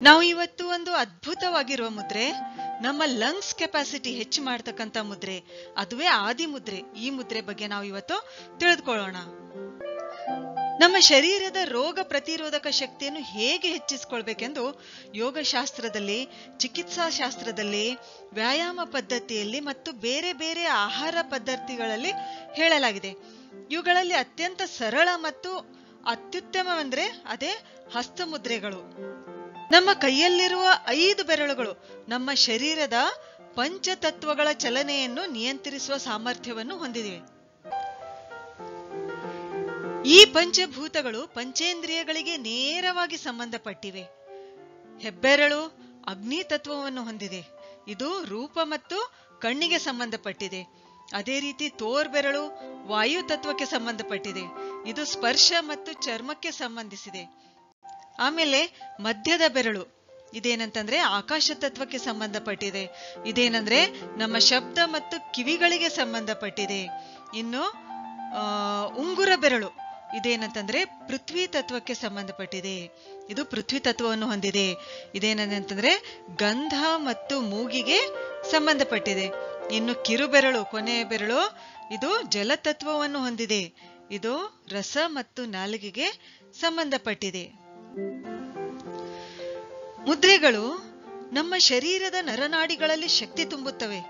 ನಾವು ಇವತ್ತು ಒಂದು ಅದ್ಭುತವಾಗಿರುವ ಮುದ್ರೆ, ನಮ್ಮ ಲಂಗ್ಸ್ ಕೆಪಾಸಿಟಿ ಹೆಚ್ಚು ಮಾಡತಕ್ಕಂತ ಮುದ್ರೆ, ಅದುವೇ ಆದಿ ಮುದ್ರೆ. ಈ ಮುದ್ರೆ ಬಗ್ಗೆ ನಾವು ಇವತ್ತು ತಿಳಿದುಕೊಳ್ಳೋಣ. ನಮ್ಮ ಶರೀರದ ರೋಗ ಪ್ರತಿರೋಧಕ ಶಕ್ತಿಯನ್ನು ಹೇಗೆ ಹೆಚ್ಚಿಸಿಕೊಳ್ಬೇಕೆಂದು ಯೋಗಶಾಸ್ತ್ರದಲ್ಲಿ, ಚಿಕಿತ್ಸಾ ಶಾಸ್ತ್ರದಲ್ಲಿ, ವ್ಯಾಯಾಮ ಪದ್ಧತಿಯಲ್ಲಿ ಮತ್ತು ಬೇರೆ ಬೇರೆ ಆಹಾರ ಪದ್ಧತಿಗಳಲ್ಲಿ ಹೇಳಲಾಗಿದೆ. ಇವುಗಳಲ್ಲಿ ಅತ್ಯಂತ ಸರಳ ಮತ್ತು ಅತ್ಯುತ್ತಮವೆಂದರೆ ಅದೇ ಹಸ್ತಮುದ್ರೆಗಳು. ನಮ್ಮ ಕೈಯಲ್ಲಿರುವ 5 ಬೆರಳುಗಳು ನಮ್ಮ ಶರೀರದ ಪಂಚತತ್ವಗಳ ಚಲನೆಯನ್ನು ನಿಯಂತ್ರಿಸುವ ಸಾಮರ್ಥ್ಯವನ್ನು ಹೊಂದಿವೆ. ಈ ಪಂಚಭೂತಗಳು ಪಂಚೇಂದ್ರಿಯಗಳಿಗೆ ನೇರವಾಗಿ ಸಂಬಂಧಪಟ್ಟಿವೆ. ಹೆಬ್ಬೆರಳು ಅಗ್ನಿ ತತ್ವವನ್ನು ಹೊಂದಿದೆ, ಇದು ರೂಪ ಮತ್ತು ಕಣ್ಣಿಗೆ ಸಂಬಂಧಪಟ್ಟಿದೆ. ಅದೇ ರೀತಿ ತೋರ್ಬೆರಳು ವಾಯು ತತ್ವಕ್ಕೆ ಸಂಬಂಧಪಟ್ಟಿದೆ, ಇದು ಸ್ಪರ್ಶ ಮತ್ತು ಚರ್ಮಕ್ಕೆ ಸಂಬಂಧಿಸಿದೆ. ಆಮೇಲೆ ಮಧ್ಯದ ಬೆರಳು ಇದೇನಂತಂದ್ರೆ ಆಕಾಶ ತತ್ವಕ್ಕೆ ಸಂಬಂಧಪಟ್ಟಿದೆ, ಇದೇನಂದ್ರೆ ನಮ್ಮ ಶಬ್ದ ಮತ್ತು ಕಿವಿಗಳಿಗೆ ಸಂಬಂಧಪಟ್ಟಿದೆ. ಇನ್ನು ಉಂಗುರ ಬೆರಳು ಇದೇನಂತಂದ್ರೆ ಪೃಥ್ವಿ ತತ್ವಕ್ಕೆ ಸಂಬಂಧಪಟ್ಟಿದೆ, ಇದು ಪೃಥ್ವಿ ತತ್ವವನ್ನು ಹೊಂದಿದೆ. ಇದೇನಂತಂದ್ರೆ ಗಂಧ ಮತ್ತು ಮೂಗಿಗೆ ಸಂಬಂಧಪಟ್ಟಿದೆ. ಇನ್ನು ಕಿರುಬೆರಳು ಕೊನೆಯ ಬೆರಳು ಇದು ಜಲತತ್ವವನ್ನು ಹೊಂದಿದೆ, ಇದು ರಸ ಮತ್ತು ನಾಲಿಗೆಗೆ ಸಂಬಂಧಪಟ್ಟಿದೆ. ಮುದ್ರೆಗಳು ನಮ್ಮ ಶರೀರದ ನರನಾಡಿಗಳಲ್ಲಿ ಶಕ್ತಿ ತುಂಬುತ್ತವೆ.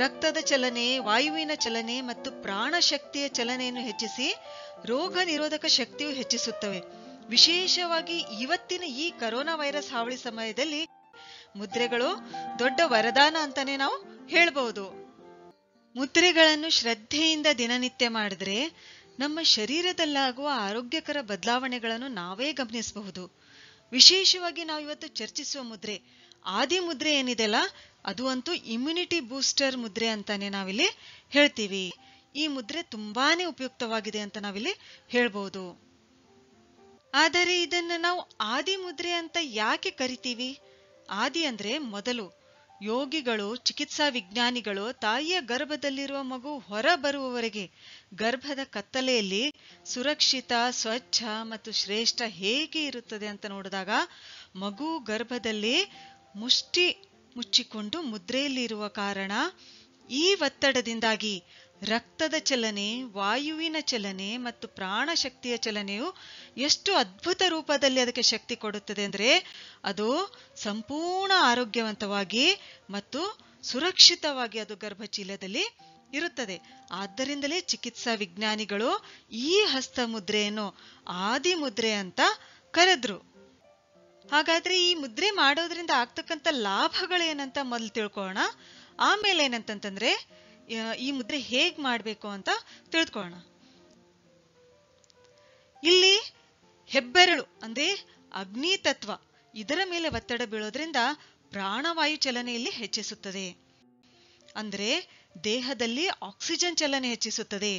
ರಕ್ತದ ಚಲನೆ, ವಾಯುವಿನ ಚಲನೆ ಮತ್ತು ಪ್ರಾಣ ಶಕ್ತಿಯ ಚಲನೆಯನ್ನು ಹೆಚ್ಚಿಸಿ ರೋಗ ನಿರೋಧಕ ಶಕ್ತಿಯು ಹೆಚ್ಚಿಸುತ್ತವೆ. ವಿಶೇಷವಾಗಿ ಇವತ್ತಿನ ಈ ಕೊರೋನಾ ವೈರಸ್ ಹಾವಳಿ ಸಮಯದಲ್ಲಿ ಮುದ್ರೆಗಳು ದೊಡ್ಡ ವರದಾನ ಅಂತಾನೆ ನಾವು ಹೇಳಬಹುದು. ಮುದ್ರೆಗಳನ್ನು ಶ್ರದ್ಧೆಯಿಂದ ದಿನನಿತ್ಯ ಮಾಡಿದ್ರೆ ನಮ್ಮ ಶರೀರದಲ್ಲಾಗುವ ಆರೋಗ್ಯಕರ ಬದಲಾವಣೆಗಳನ್ನು ನಾವೇ ಗಮನಿಸಬಹುದು. ವಿಶೇಷವಾಗಿ ನಾವು ಇವತ್ತು ಚರ್ಚಿಸುವ ಮುದ್ರೆ ಆದಿ ಮುದ್ರೆ ಏನಿದೆಲ್ಲ, ಅದು ಅಂತೂ ಇಮ್ಯುನಿಟಿ ಬೂಸ್ಟರ್ ಮುದ್ರೆ ಅಂತಾನೆ ನಾವಿಲ್ಲಿ ಹೇಳ್ತೀವಿ. ಈ ಮುದ್ರೆ ತುಂಬಾನೇ ಉಪಯುಕ್ತವಾಗಿದೆ ಅಂತ ನಾವಿಲ್ಲಿ ಹೇಳ್ಬಹುದು. ಆದರೆ ಇದನ್ನ ನಾವು ಆದಿ ಮುದ್ರೆ ಅಂತ ಯಾಕೆ ಕರಿತೀವಿ? ಆದಿ ಅಂದ್ರೆ ಮೊದಲು. ಯೋಗಿಗಳು, ಚಿಕಿತ್ಸಾ ವಿಜ್ಞಾನಿಗಳು ತಾಯಿಯ ಗರ್ಭದಲ್ಲಿರುವ ಮಗು ಹೊರ ಬರುವವರೆಗೆ ಗರ್ಭದ ಕತ್ತಲೆಯಲ್ಲಿ ಸುರಕ್ಷಿತ, ಸ್ವಚ್ಛ ಮತ್ತು ಶ್ರೇಷ್ಠ ಹೇಗೆ ಇರುತ್ತದೆ ಅಂತ ನೋಡಿದಾಗ, ಮಗು ಗರ್ಭದಲ್ಲಿ ಮುಷ್ಟಿ ಮುಚ್ಚಿಕೊಂಡು ಮುದ್ರೆಯಲ್ಲಿರುವ ಕಾರಣ ಈ ಒತ್ತಡದಿಂದಾಗಿ ರಕ್ತದ ಚಲನೆ, ವಾಯುವಿನ ಚಲನೆ ಮತ್ತು ಪ್ರಾಣ ಶಕ್ತಿಯ ಚಲನೆಯು ಎಷ್ಟು ಅದ್ಭುತ ರೂಪದಲ್ಲಿ ಅದಕ್ಕೆ ಶಕ್ತಿ ಕೊಡುತ್ತದೆ ಅಂದ್ರೆ, ಅದು ಸಂಪೂರ್ಣ ಆರೋಗ್ಯವಂತವಾಗಿ ಮತ್ತು ಸುರಕ್ಷಿತವಾಗಿ ಅದು ಗರ್ಭಚೀಲದಲ್ಲಿ ಇರುತ್ತದೆ. ಆದ್ದರಿಂದಲೇ ಚಿಕಿತ್ಸಾ ವಿಜ್ಞಾನಿಗಳು ಈ ಹಸ್ತ ಮುದ್ರೆಯನ್ನು ಆದಿ ಮುದ್ರೆ ಅಂತ ಕರೆದ್ರು. ಹಾಗಾದ್ರೆ ಈ ಮುದ್ರೆ ಮಾಡೋದ್ರಿಂದ ಆಗ್ತಕ್ಕಂಥ ಲಾಭಗಳೇನಂತ ಮೊದಲು ತಿಳ್ಕೊಳ್ಳೋಣ. ಆಮೇಲೆ ಏನಂತಂದ್ರೆ ಈ ಮುದ್ರೆ ಹೇಗ್ ಮಾಡ್ಬೇಕು ಅಂತ ತಿಳ್ಕೊಳ್ಳೋಣ. ಇಲ್ಲಿ ಹೆಬ್ಬೆರಳು ಅಂದ್ರೆ ಅಗ್ನಿ ತತ್ವ, ಇದರ ಮೇಲೆ ಒತ್ತಡ ಬೀಳೋದ್ರಿಂದ ಪ್ರಾಣವಾಯು ಚಲನೆಯಲ್ಲಿ ಹೆಚ್ಚಿಸುತ್ತದೆ. ಅಂದ್ರೆ ದೇಹದಲ್ಲಿ ಆಕ್ಸಿಜನ್ ಚಲನೆ ಹೆಚ್ಚಿಸುತ್ತದೆ.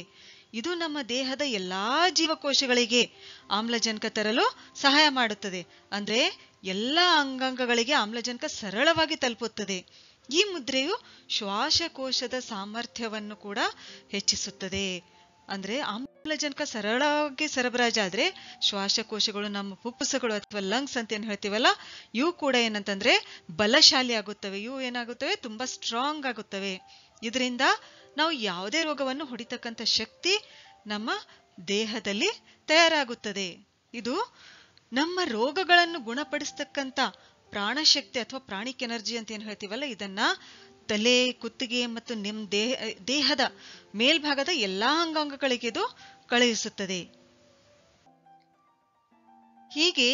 ಇದು ನಮ್ಮ ದೇಹದ ಎಲ್ಲಾ ಜೀವಕೋಶಗಳಿಗೆ ಆಮ್ಲಜನಕ ತರಲು ಸಹಾಯ ಮಾಡುತ್ತದೆ. ಅಂದ್ರೆ ಎಲ್ಲ ಅಂಗಾಂಗಗಳಿಗೆ ಆಮ್ಲಜನಕ ಸರಳವಾಗಿ ತಲುಪುತ್ತದೆ. ಈ ಮುದ್ರೆಯು ಶ್ವಾಸಕೋಶದ ಸಾಮರ್ಥ್ಯವನ್ನು ಕೂಡ ಹೆಚ್ಚಿಸುತ್ತದೆ. ಅಂದ್ರೆ ಆಮ್ಲಜನಕ ಸರಳವಾಗಿ ಸರಬರಾಜಾದ್ರೆ ಶ್ವಾಸಕೋಶಗಳು, ನಮ್ಮ ಫುಪ್ಪುಸಗಳು ಅಥವಾ ಲಂಗ್ಸ್ ಅಂತ ಏನ್ ಹೇಳ್ತೀವಲ್ಲ, ಇವು ಕೂಡ ಏನಂತಂದ್ರೆ ಬಲಶಾಲಿ ಆಗುತ್ತವೆ. ಇವು ಏನಾಗುತ್ತವೆ, ತುಂಬಾ ಸ್ಟ್ರಾಂಗ್ ಆಗುತ್ತವೆ. ಇದರಿಂದ ನಾವು ಯಾವುದೇ ರೋಗವನ್ನು ಹೊಡಿತಕ್ಕಂಥ ಶಕ್ತಿ ನಮ್ಮ ದೇಹದಲ್ಲಿ ತಯಾರಾಗುತ್ತದೆ. ಇದು ನಮ್ಮ ರೋಗಗಳನ್ನು ಗುಣಪಡಿಸ್ತಕ್ಕಂಥ ಪ್ರಾಣಶಕ್ತಿ ಅಥವಾ ಪ್ರಾಣಿಕ್ ಎನರ್ಜಿ ಅಂತ ಏನ್ ಹೇಳ್ತೀವಲ್ಲ, ಇದನ್ನ ತಲೆ, ಕುತ್ತಿಗೆ ಮತ್ತು ನಿಮ್ಮ ದೇಹದ ಮೇಲ್ಭಾಗದ ಎಲ್ಲಾ ಅಂಗಾಂಗಗಳಿಗೆ ಇದು ಕಳುಹಿಸುತ್ತದೆ. ಹೀಗೆ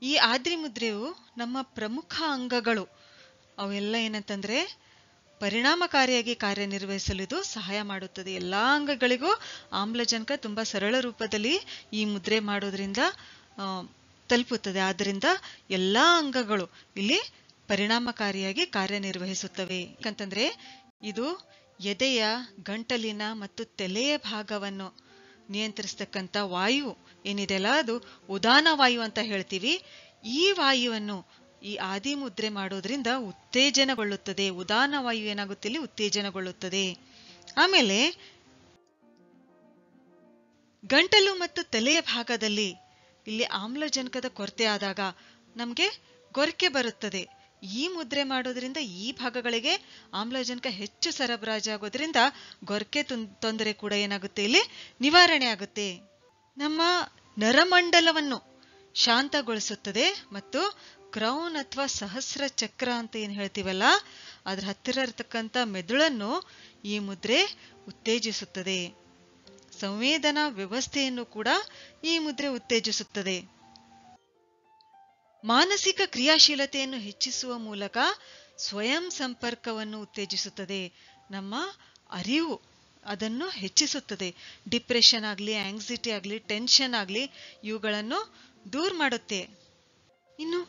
ಈ ಆದಿ ಮುದ್ರೆಯು ನಮ್ಮ ಪ್ರಮುಖ ಅಂಗಗಳು ಅವೆಲ್ಲ ಏನಂತಂದ್ರೆ ಪರಿಣಾಮಕಾರಿಯಾಗಿ ಕಾರ್ಯನಿರ್ವಹಿಸಲು ಇದು ಸಹಾಯ ಮಾಡುತ್ತದೆ. ಎಲ್ಲಾ ಅಂಗಗಳಿಗೂ ಆಮ್ಲಜನಕ ತುಂಬಾ ಸರಳ ರೂಪದಲ್ಲಿ ಈ ಮುದ್ರೆ ಮಾಡೋದ್ರಿಂದ ತಲುಪುತ್ತದೆ. ಆದ್ದರಿಂದ ಎಲ್ಲಾ ಅಂಗಗಳು ಇಲ್ಲಿ ಪರಿಣಾಮಕಾರಿಯಾಗಿ ಕಾರ್ಯನಿರ್ವಹಿಸುತ್ತವೆ. ಯಾಕಂತಂದ್ರೆ ಇದು ಎದೆಯ, ಗಂಟಲಿನ ಮತ್ತು ತಲೆಯ ಭಾಗವನ್ನು ನಿಯಂತ್ರಿಸತಕ್ಕಂಥ ವಾಯು ಏನಿದೆಯಲ್ಲ, ಅದು ಉದಾನ ವಾಯು ಅಂತ ಹೇಳ್ತೀವಿ. ಈ ವಾಯುವನ್ನು ಈ ಆದಿ ಮುದ್ರೆ ಮಾಡೋದ್ರಿಂದ ಉತ್ತೇಜನಗೊಳ್ಳುತ್ತದೆ. ಉದಾನ ವಾಯು ಏನಾಗುತ್ತೆ, ಇಲ್ಲಿ ಉತ್ತೇಜನಗೊಳ್ಳುತ್ತದೆ. ಆಮೇಲೆ ಗಂಟಲು ಮತ್ತು ತಲೆಯ ಭಾಗದಲ್ಲಿ ಇಲ್ಲಿ ಆಮ್ಲಜನಕದ ಕೊರತೆ ಆದಾಗ ನಮ್ಗೆ ಗೊರಕೆ ಬರುತ್ತದೆ. ಈ ಮುದ್ರೆ ಮಾಡೋದ್ರಿಂದ ಈ ಭಾಗಗಳಿಗೆ ಆಮ್ಲಜನಕ ಹೆಚ್ಚು ಸರಬರಾಜಾಗೋದ್ರಿಂದ ಗೊರಕೆ ತೊಂದರೆ ಕೂಡ ಏನಾಗುತ್ತೆ, ಇಲ್ಲಿ ನಿವಾರಣೆ ಆಗುತ್ತೆ. ನಮ್ಮ ನರಮಂಡಲವನ್ನು ಶಾಂತಗೊಳಿಸುತ್ತದೆ ಮತ್ತು ಕ್ರೌನ್ ಅಥವಾ ಸಹಸ್ರ ಚಕ್ರ ಅಂತ ಏನ್ ಹೇಳ್ತೀವಲ್ಲ, ಅದ್ರ ಹತ್ತಿರ ಇರತಕ್ಕಂಥ ಮೆದುಳನ್ನು ಈ ಮುದ್ರೆ ಉತ್ತೇಜಿಸುತ್ತದೆ. ಸಂವೇದನಾ ವ್ಯವಸ್ಥೆಯನ್ನು ಕೂಡ ಈ ಮುದ್ರೆ ಉತ್ತೇಜಿಸುತ್ತದೆ. ಮಾನಸಿಕ ಕ್ರಿಯಾಶೀಲತೆಯನ್ನು ಹೆಚ್ಚಿಸುವ ಮೂಲಕ ಸ್ವಯಂ ಸಂಪರ್ಕವನ್ನು ಉತ್ತೇಜಿಸುತ್ತದೆ. ನಮ್ಮ ಅರಿವು ಅದನ್ನು ಹೆಚ್ಚಿಸುತ್ತದೆ. ಡಿಪ್ರೆಷನ್ ಆಗಲಿ, ಆಂಗ್ಸೈಟಿ ಆಗಲಿ, ಟೆನ್ಷನ್ ಆಗಲಿ, ಇವುಗಳನ್ನು ದೂರ ಮಾಡುತ್ತೆ. ಇನ್ನು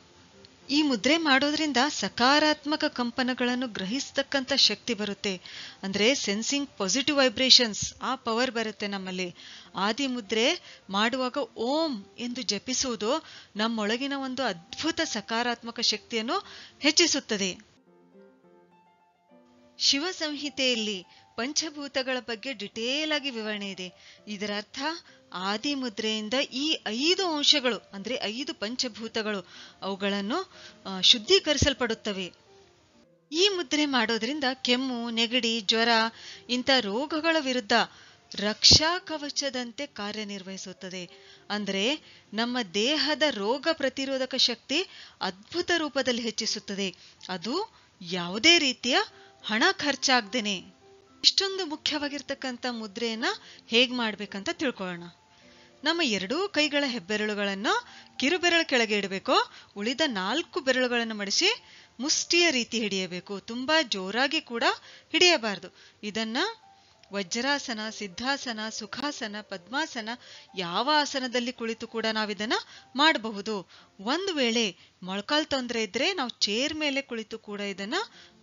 ಈ ಮುದ್ರೆ ಮಾಡೋದ್ರಿಂದ ಸಕಾರಾತ್ಮಕ ಕಂಪನಗಳನ್ನು ಗ್ರಹಿಸ್ತಕ್ಕಂಥ ಶಕ್ತಿ ಬರುತ್ತೆ. ಅಂದ್ರೆ ಸೆನ್ಸಿಂಗ್ ಪಾಸಿಟಿವ್ ವೈಬ್ರೇಷನ್ಸ್, ಆ ಪವರ್ ಬರುತ್ತೆ ನಮ್ಮಲ್ಲಿ. ಆದಿ ಮುದ್ರೆ ಮಾಡುವಾಗ ಓಂ ಎಂದು ಜಪಿಸುವುದು ನಮ್ಮೊಳಗಿನ ಒಂದು ಅದ್ಭುತ ಸಕಾರಾತ್ಮಕ ಶಕ್ತಿಯನ್ನು ಹೆಚ್ಚಿಸುತ್ತದೆ. ಶಿವ ಸಂಹಿತೆಯಲ್ಲಿ ಪಂಚಭೂತಗಳ ಬಗ್ಗೆ ಡಿಟೇಲ್ ಆಗಿ ವಿವರಣೆ ಇದೆ. ಇದರ ಅರ್ಥ ಆದಿ ಮುದ್ರೆಯಿಂದ ಈ 5 ಅಂಶಗಳು ಅಂದ್ರೆ 5 ಪಂಚಭೂತಗಳು ಅವುಗಳನ್ನು ಶುದ್ಧೀಕರಿಸಲ್ಪಡುತ್ತವೆ. ಈ ಮುದ್ರೆ ಮಾಡೋದ್ರಿಂದ ಕೆಮ್ಮು, ನೆಗಡಿ, ಜ್ವರ ಇಂಥ ರೋಗಗಳ ವಿರುದ್ಧ ರಕ್ಷಾ ಕವಚದಂತೆ ಕಾರ್ಯನಿರ್ವಹಿಸುತ್ತದೆ. ಅಂದ್ರೆ ನಮ್ಮ ದೇಹದ ರೋಗ ಪ್ರತಿರೋಧಕ ಶಕ್ತಿ ಅದ್ಭುತ ರೂಪದಲ್ಲಿ ಹೆಚ್ಚಿಸುತ್ತದೆ. ಅದು ಯಾವುದೇ ರೀತಿಯ ಹಣ ಖರ್ಚಾಗ್ದೇನೆ. ಇಷ್ಟೊಂದು ಮುಖ್ಯವಾಗಿರ್ತಕ್ಕಂಥ ಮುದ್ರೆಯನ್ನ ಹೇಗ್ ಮಾಡ್ಬೇಕಂತ ತಿಳ್ಕೊಳ್ಳೋಣ. ನಮ್ಮ 2 ಕೈಗಳ ಹೆಬ್ಬೆರಳುಗಳನ್ನು ಕಿರುಬೆರಳು ಕೆಳಗೆ ಇಡಬೇಕು. ಉಳಿದ 4 ಬೆರಳುಗಳನ್ನು ಮಡಿಸಿ ಮುಷ್ಟಿಯ ರೀತಿ ಹಿಡಿಯಬೇಕು. ತುಂಬಾ ಜೋರಾಗಿ ಕೂಡ ಹಿಡಿಯಬಾರದು. ಇದನ್ನ ವಜ್ರಾಸನ, ಸಿದ್ಧಾಸನ, ಸುಖಾಸನ, ಪದ್ಮಾಸನ ಯಾವ ಆಸನದಲ್ಲಿ ಕುಳಿತು ಕೂಡ ನಾವಿದನ್ನ ಮಾಡಬಹುದು. ಒಂದು ವೇಳೆ ಮೊಳಕಾಲ್ ತೊಂದರೆ ಇದ್ರೆ ನಾವು ಚೇರ್ ಮೇಲೆ ಕುಳಿತು ಕೂಡ ಇದನ್ನ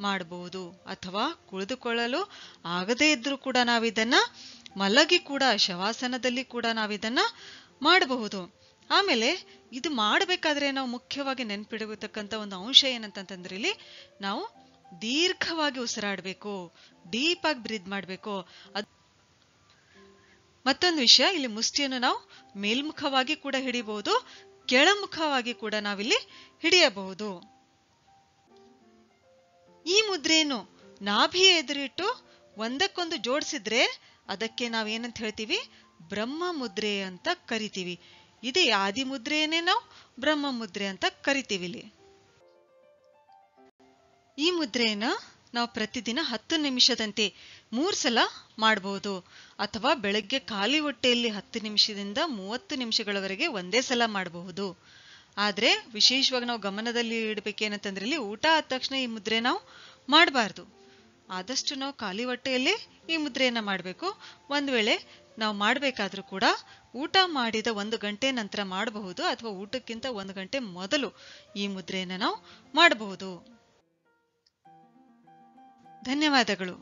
ಮಾಡಬಹುದು. ಅಥವಾ ಕುಳಿತುಕೊಳ್ಳಲು ಆಗದೇ ಇದ್ರೂ ಕೂಡ ನಾವಿದನ್ನ ಮಲಗಿ ಕೂಡ ಶವಾಸನದಲ್ಲಿ ಕೂಡ ನಾವಿದನ್ನ ಮಾಡಬಹುದು. ಆಮೇಲೆ ಇದು ಮಾಡಬೇಕಾದ್ರೆ ನಾವು ಮುಖ್ಯವಾಗಿ ನೆನ್ಪಿಡತಕ್ಕಂಥ ಒಂದು ಅಂಶ ಏನಂತಂದ್ರೆ, ಇಲ್ಲಿ ನಾವು ದೀರ್ಘವಾಗಿ ಉಸಿರಾಡಬೇಕು, ಡೀಪ್ ಆಗಿ ಬ್ರೀತ್ ಮಾಡಬೇಕು. ಮತ್ತೊಂದು ವಿಷಯ, ಇಲ್ಲಿ ಮುಷ್ಟಿಯನ್ನು ನಾವು ಮೇಲ್ಮುಖವಾಗಿ ಕೂಡ ಹಿಡಿಬಹುದು, ಕೆಳಮುಖವಾಗಿ ಕೂಡ ನಾವಿಲ್ಲಿ ಹಿಡಿಯಬಹುದು. ಈ ಮುದ್ರೆಯನ್ನು ನಾಭಿಯ ಎದುರಿಟ್ಟು ಒಂದಕ್ಕೊಂದು ಜೋಡಿಸಿದ್ರೆ ಅದಕ್ಕೆ ನಾವೇನಂತ ಹೇಳ್ತೀವಿ, ಬ್ರಹ್ಮ ಮುದ್ರೆ ಅಂತ ಕರಿತೀವಿ. ಇದೇ ಆದಿ ಮುದ್ರೆಯನ್ನೇ ನಾವು ಬ್ರಹ್ಮ ಮುದ್ರೆ ಅಂತ ಕರಿತೀವಿ. ಇಲ್ಲಿ ಈ ಮುದ್ರೆಯನ್ನ ನಾವು ಪ್ರತಿದಿನ 10 ನಿಮಿಷದಂತೆ 3 ಸಲ ಮಾಡಬಹುದು. ಅಥವಾ ಬೆಳಗ್ಗೆ ಖಾಲಿ ಹೊಟ್ಟೆಯಲ್ಲಿ 10 ನಿಮಿಷದಿಂದ 30 ನಿಮಿಷಗಳವರೆಗೆ ಒಂದೇ ಸಲ ಮಾಡಬಹುದು. ಆದ್ರೆ ವಿಶೇಷವಾಗಿ ನಾವು ಗಮನದಲ್ಲಿ ಇಡಬೇಕೇನಂತಂದ್ರೆ, ಇಲ್ಲಿ ಊಟ ಆದ ತಕ್ಷಣ ಈ ಮುದ್ರೆ ನಾವು ಮಾಡಬಾರ್ದು. ಆದಷ್ಟು ನಾವು ಖಾಲಿ ಹೊಟ್ಟೆಯಲ್ಲಿ ಈ ಮುದ್ರೆಯನ್ನ ಮಾಡಬೇಕು. ಒಂದ್ ವೇಳೆ ನಾವು ಮಾಡಬೇಕಾದ್ರೂ ಕೂಡ ಊಟ ಮಾಡಿದ 1 ಗಂಟೆ ನಂತರ ಮಾಡಬಹುದು, ಅಥವಾ ಊಟಕ್ಕಿಂತ 1 ಗಂಟೆ ಮೊದಲು ಈ ಮುದ್ರೆಯನ್ನ ನಾವು ಮಾಡಬಹುದು. ಧನ್ಯವಾದಗಳು.